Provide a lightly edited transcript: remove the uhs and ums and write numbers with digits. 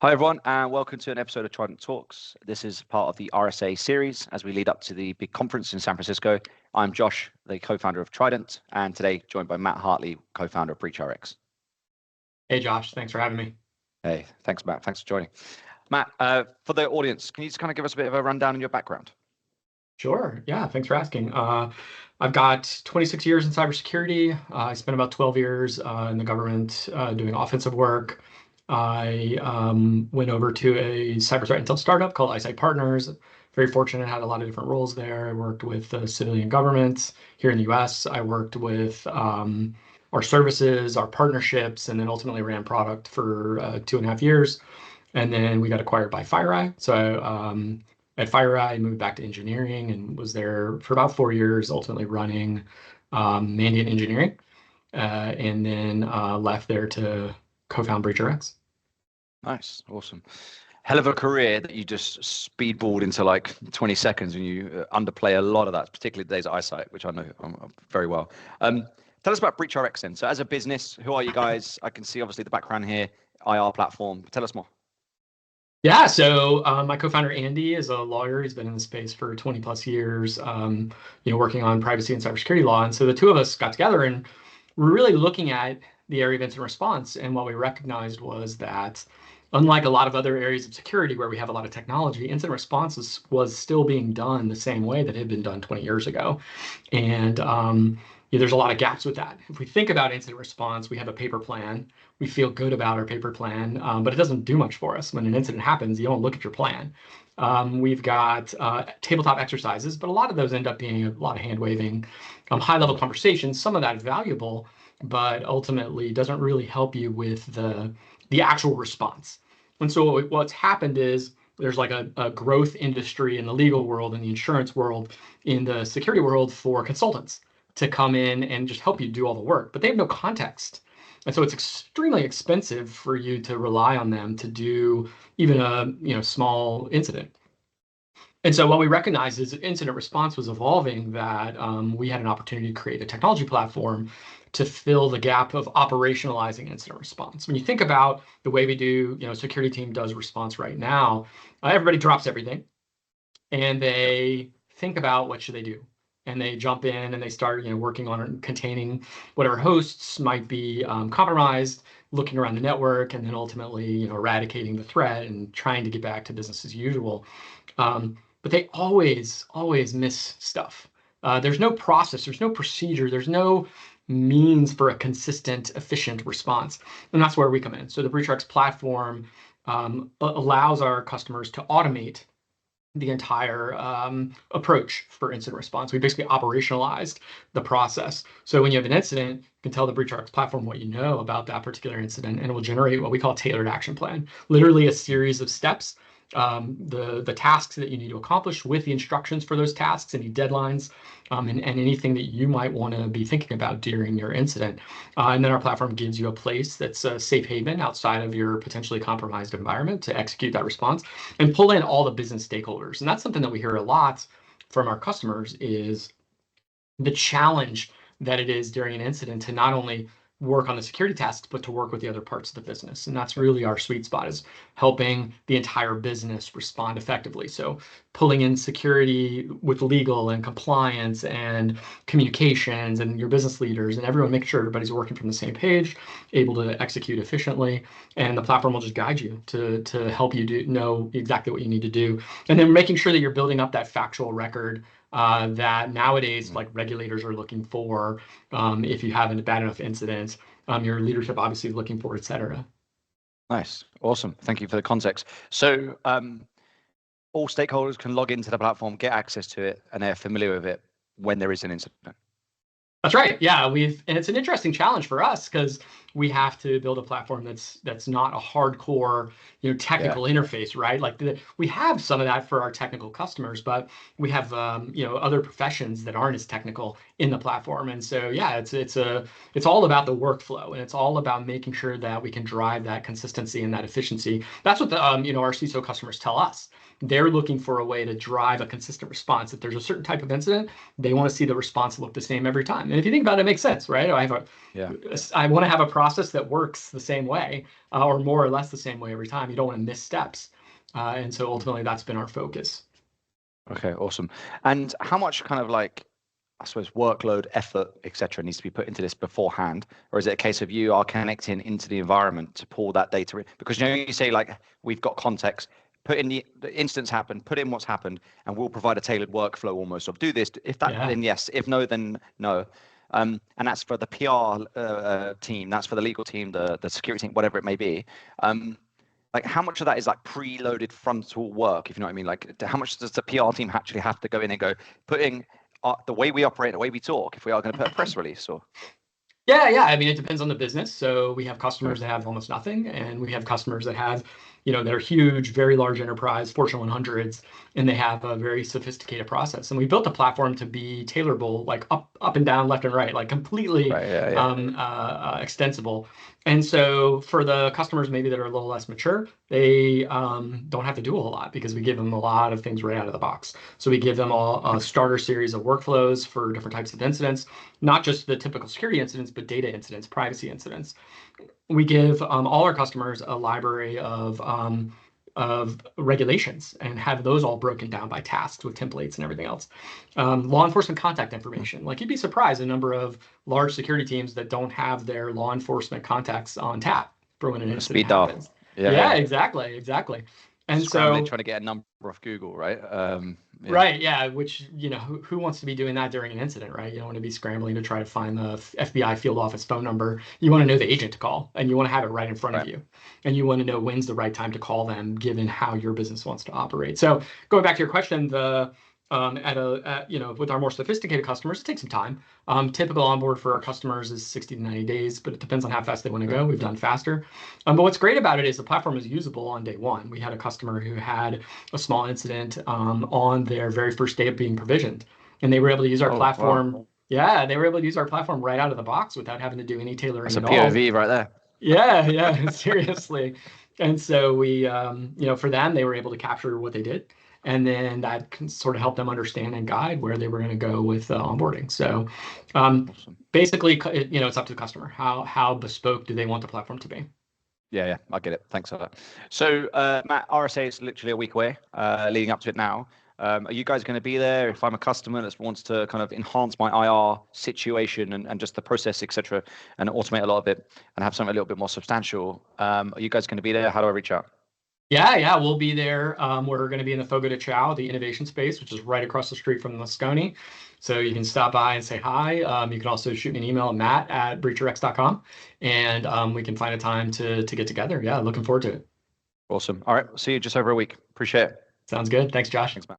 Hi everyone, and welcome to an episode of Trident Talks. This is part of the RSA series as we lead up to the big conference in San Francisco. I'm Josh, the co-founder of Trident, and today joined by Matt Hartley, co-founder of BreachRx. Hey Josh, thanks for having me. Hey, thanks Matt, thanks for joining. Matt, for the audience, can you just kind of give us a bit of a rundown on your background? Sure, yeah, thanks for asking. I've got 26 years in cybersecurity. I spent about 12 years in the government doing offensive work. I went over to a cyber threat intel startup called Eyesight Partners. Very fortunate, had a lot of different roles there. I worked with the civilian governments here in the US. I worked with our services, our partnerships, and then ultimately ran product for 2.5 years. And then we got acquired by FireEye. So at FireEye, I moved back to engineering and was there for about 4 years, ultimately running Mandiant engineering, and then left there to co-found BreachRx. Nice, awesome. Hell of a career that you just speedballed into like 20 seconds, and you underplay a lot of that, particularly the days at Eyesight, which I know very well. Tell us about BreachRx then. So as a business, who are you guys? I can see obviously the background here, IR platform. Tell us more. Yeah, so my co-founder Andy is a lawyer. He's been in the space for 20 plus years, working on privacy and cybersecurity law. And so the two of us got together and we're really looking at the area of incident response. And what we recognized was that unlike a lot of other areas of security where we have a lot of technology, incident response was still being done the same way that it had been done 20 years ago. And there's a lot of gaps with that. If we think about incident response, we have a paper plan. We feel good about our paper plan, but it doesn't do much for us. When an incident happens, you don't look at your plan. We've got tabletop exercises, but a lot of those end up being a lot of hand-waving, high-level conversations. Some of that is valuable, but ultimately doesn't really help you with the actual response. And so what's happened is there's like a growth industry in the legal world, in the insurance world, in the security world for consultants to come in and just help you do all the work, but they have no context. And so it's extremely expensive for you to rely on them to do even a small incident. And so what we recognized is incident response was evolving, that we had an opportunity to create a technology platform to fill the gap of operationalizing incident response. When you think about the way we do, security team does response right now, everybody drops everything and they think about what should they do. And they jump in and they start, working on containing whatever hosts might be compromised, looking around the network, and then ultimately, eradicating the threat and trying to get back to business as usual. But they always miss stuff. There's no process, there's no procedure, there's no means for a consistent, efficient response. And that's where we come in. So the BreachRx platform allows our customers to automate the entire approach for incident response. We basically operationalized the process. So when you have an incident, you can tell the BreachRx platform what you know about that particular incident, and it will generate what we call a tailored action plan, literally a series of steps, the tasks that you need to accomplish with the instructions for those tasks, any deadlines, and anything that you might want to be thinking about during your incident. And then our platform gives you a place that's a safe haven outside of your potentially compromised environment to execute that response and pull in all the business stakeholders. And that's something that we hear a lot from our customers, is the challenge that it is during an incident to not only work on the security tasks, but to work with the other parts of the business. And that's really our sweet spot, is helping the entire business respond effectively. So pulling in security with legal and compliance and communications and your business leaders and everyone, making sure everybody's working from the same page, able to execute efficiently. And the platform will just guide you to help you know exactly what you need to do. And then making sure that you're building up that factual record that nowadays, like, regulators are looking for. If you have a bad enough incident, your leadership obviously is looking for, et cetera. Nice, awesome. Thank you for the context. So all stakeholders can log into the platform, get access to it, and they're familiar with it when there is an incident. That's right. Yeah, and it's an interesting challenge for us because we have to build a platform that's not a hardcore, technical interface, right? Like we have some of that for our technical customers, but we have other professions that aren't as technical in the platform. And so yeah, it's all about the workflow, and it's all about making sure that we can drive that consistency and that efficiency. That's what our CISO customers tell us. they're looking for a way to drive a consistent response. If there's a certain type of incident, they want to see the response look the same every time. And if you think about it, it makes sense, right? I want to have a process that works the same way, or more or less the same way every time. You don't want to miss steps. And so ultimately, that's been our focus. Okay, awesome. And how much kind of like, I suppose, workload, effort, etc., needs to be put into this beforehand, or is it a case of you are connecting into the environment to pull that data in? Because you say like we've got context, put in the instance happened, put in what's happened, and we'll provide a tailored workflow almost of do this. If that, then yes. If no, then no. And that's for the PR team, that's for the legal team, the security team, whatever it may be. Like how much of that is like preloaded frontal work, if you know what I mean? Like how much does the PR team actually have to go in and go putting the way we operate, the way we talk, if we are going to put a press release or? Yeah. I mean, it depends on the business. So we have customers that have almost nothing, and we have customers that have, they're huge, very large enterprise, Fortune 100s, and they have a very sophisticated process. And we built a platform to be tailorable, like up and down, left and right, like completely extensible. And so for the customers maybe that are a little less mature, they don't have to do a whole lot because we give them a lot of things right out of the box. So we give them a starter series of workflows for different types of incidents, not just the typical security incidents, but data incidents, privacy incidents. We give all our customers a library of regulations and have those all broken down by tasks with templates and everything else. Law enforcement contact information. Like you'd be surprised the number of large security teams that don't have their law enforcement contacts on tap for when an incident happens. Yeah, exactly. And scrambling, trying to get a number off Google, right? Right, yeah, which, who wants to be doing that during an incident, right? You don't want to be scrambling to try to find the FBI field office phone number. You want to know the agent to call, and you want to have it right in front of you. And you want to know when's the right time to call them, given how your business wants to operate. So going back to your question, with our more sophisticated customers, it takes some time. Typical onboard for our customers is 60 to 90 days, but it depends on how fast they want to go. We've done faster. But what's great about it is the platform is usable on day one. We had a customer who had a small incident on their very first day of being provisioned, and they were able to use our platform. Wow. Yeah, they were able to use our platform right out of the box without having to do any tailoring at all. That's a POV right there. Yeah, seriously. And so we, for them, they were able to capture what they did. And then that can sort of help them understand and guide where they were going to go with onboarding. So basically, it's up to the customer. How bespoke do they want the platform to be? Yeah, I get it. Thanks for that. So Matt, RSA is literally a week away, leading up to it now. Are you guys going to be there? If I'm a customer that wants to kind of enhance my IR situation and just the process, etc., and automate a lot of it and have something a little bit more substantial, are you guys going to be there? How do I reach out? Yeah, we'll be there. We're going to be in the Fogo de Chão, the innovation space, which is right across the street from Moscone. So you can stop by and say hi. You can also shoot me an email at matt@breachrx.com, and we can find a time to get together. Yeah, looking forward to it. Awesome. All right, see you just over a week. Appreciate it. Sounds good. Thanks, Josh. Thanks, Matt.